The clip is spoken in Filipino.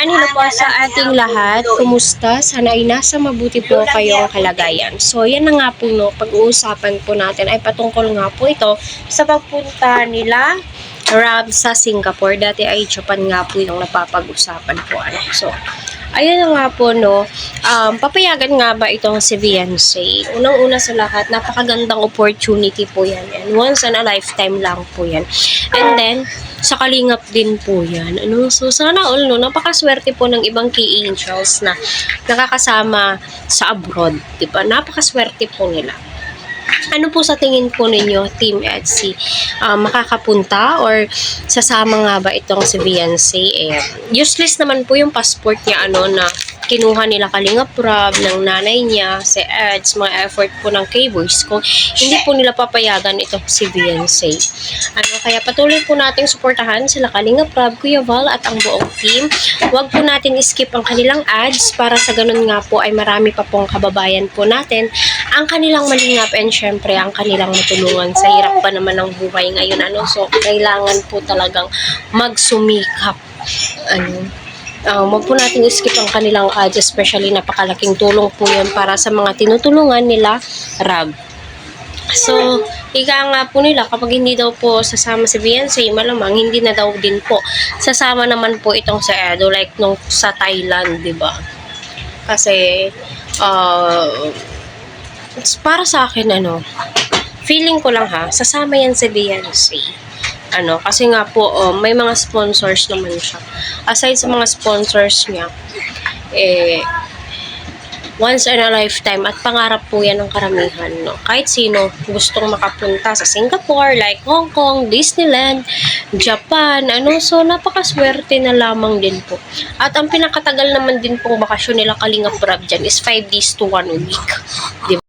Hello po sa ating lahat. Kumusta? Sana ay nasa mabuti po kayong kalagayan. So, yan na nga po, no, pag-uusapan po natin ay patungkol nga po ito sa pagpunta nila Rob sa Singapore. Dati ay Japan nga po yung napapag-usapan po. So, ayun na nga po, no, papayagan nga ba itong si Beyonce? Unang-una sa lahat, napakagandang opportunity po yan. And once in a lifetime lang po yan. And then, sa kalingap din po yan. So, sana all, no, napakaswerte po ng ibang key angels na nakakasama sa abroad. Diba? Napakaswerte po nila. Ano po sa tingin po ninyo, Team Etsy? Makakapunta or sasama nga ba itong si Beyonce? Useless naman po yung passport niya, na kinuha nila Kalingap Rob ng nanay niya, si Eds, mga effort po ng K-Boys kung hindi po nila papayagan itong si Beyonce. Kaya patuloy po nating suportahan sila Kalingap Rob, Kuya Val at ang buong team. Huwag po natin skip ang kanilang ads para sa ganun nga po ay marami pa pong kababayan po natin ang kanilang malingap and syempre ang kanilang matulungan sa hirap pa naman ng buhay ngayon. So, kailangan po talagang magsumikap. Huwag po natin skip ang kanilang ads, especially napakalaking tulong po yun para sa mga tinutulungan nila Rob. So, ika nga po nila, kapag hindi daw po sasama si Beyonce, malamang hindi na daw din po sasama naman po itong sa Edo, like nung sa Thailand, diba? Kasi, para sa akin, feeling ko lang sasama yan si Beyonce. Kasi nga po, may mga sponsors naman siya. Aside sa mga sponsors niya, once in a lifetime at pangarap po yan ng karamihan, kahit sino gustong makapunta sa Singapore, like Hong Kong, Disneyland, Japan, so napakaswerte na lamang din po. At ang pinakatagal naman din pong bakasyon nila Kalingap Rob dyan is 5 days to 1 week. Diba?